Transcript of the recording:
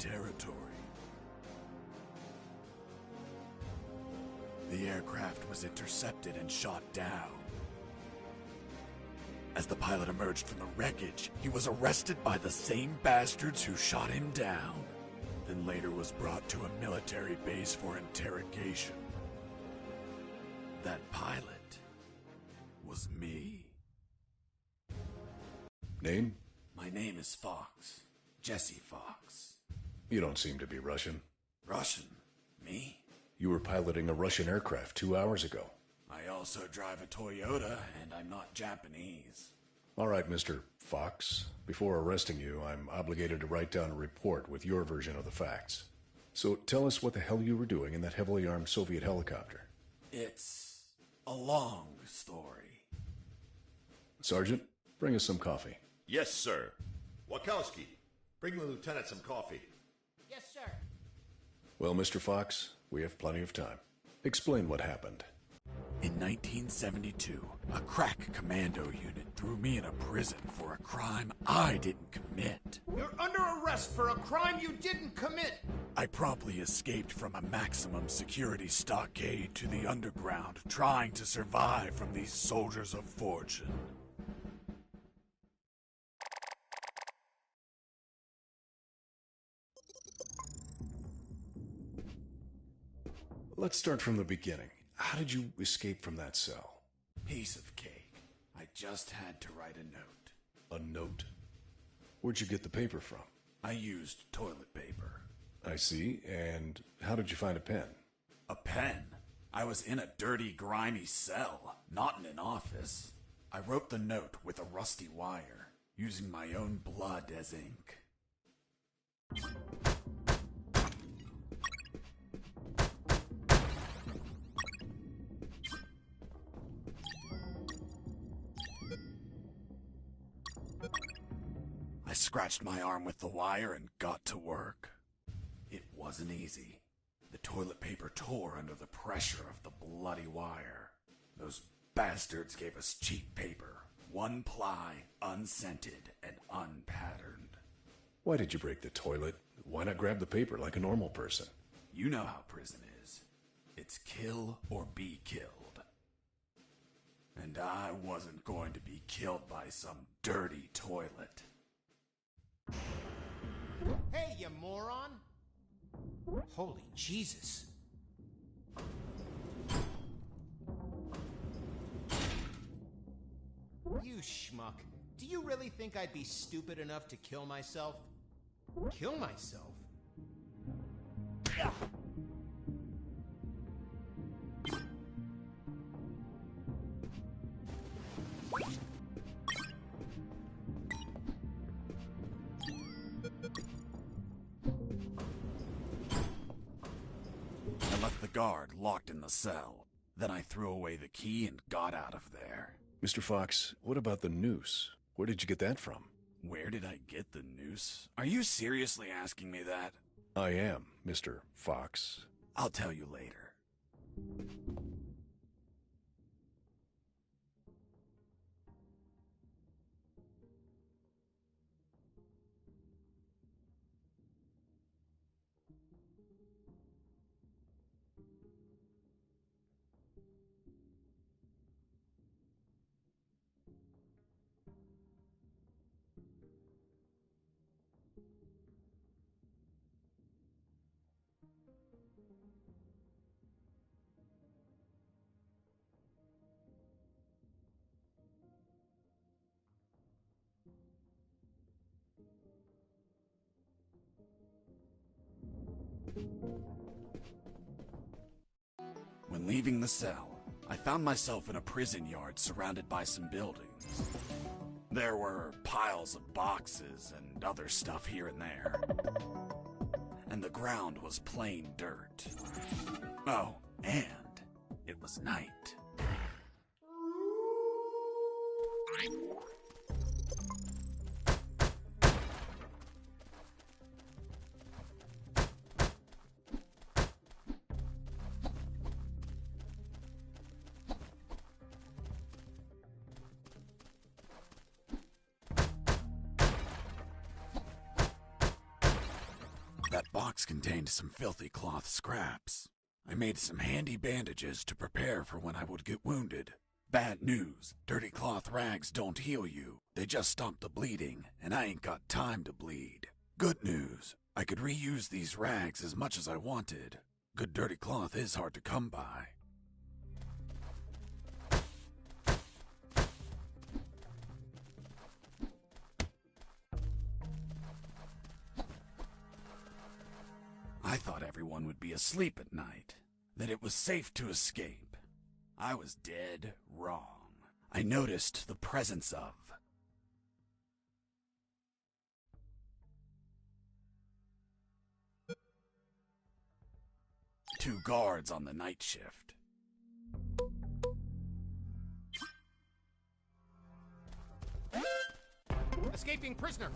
territory. The aircraft was intercepted and shot down. As the pilot emerged from the wreckage, he was arrested by the same bastards who shot him down, then later was brought to a military base for interrogation. That pilot was me. Name? My name is Fox. Jesse Fox. You don't seem to be Russian. Russian? Me? You were piloting a Russian aircraft 2 hours ago. I also drive a Toyota, and I'm not Japanese. All right, Mr. Fox. Before arresting you, I'm obligated to write down a report with your version of the facts. So tell us what the hell you were doing in that heavily armed Soviet helicopter. It's a long story. Sergeant, bring us some coffee. Yes, sir. Wachowski, bring the lieutenant some coffee. Yes, sir. Well, Mr. Fox, we have plenty of time. Explain what happened. In 1972, a crack commando unit threw me in a prison for a crime I didn't commit. You're under arrest for a crime you didn't commit. I promptly escaped from a maximum security stockade to the underground, trying to survive from these soldiers of fortune. Let's start from the beginning. How did you escape from that cell? Piece of cake. I just had to write a note. A note? Where'd you get the paper from? I used toilet paper. I see. And how did you find a pen? A pen? I was in a dirty, grimy cell, not in an office. I wrote the note with a rusty wire, using my own blood as ink. I scratched my arm with the wire and got to work. It wasn't easy. The toilet paper tore under the pressure of the bloody wire. Those bastards gave us cheap paper, one ply, unscented, and unpatterned. Why did you break the toilet? Why not grab the paper like a normal person? You know how prison is. It's kill or be killed. And I wasn't going to be killed by some dirty toilet. Hey, you moron! Holy Jesus. You schmuck. Do you really think I'd be stupid enough to kill myself? Kill myself? I left the guard locked in the cell. Then I threw away the key and got out of there. Mr. Fox, what about the noose? Where did you get that from? Where did I get the noose? Are you seriously asking me that? I am, Mr. Fox. I'll tell you later. When leaving the cell, I found myself in a prison yard surrounded by some buildings. There were piles of boxes and other stuff here and there. And the ground was plain dirt. Oh, and it was night. That box contained some filthy cloth scraps. I made some handy bandages to prepare for when I would get wounded. Bad news, dirty cloth rags don't heal you. They just stop the bleeding, and I ain't got time to bleed. Good news, I could reuse these rags as much as I wanted. Good dirty cloth is hard to come by. I thought everyone would be asleep at night, that it was safe to escape. I was dead wrong. I noticed the presence of two guards on the night shift. Escaping prisoner!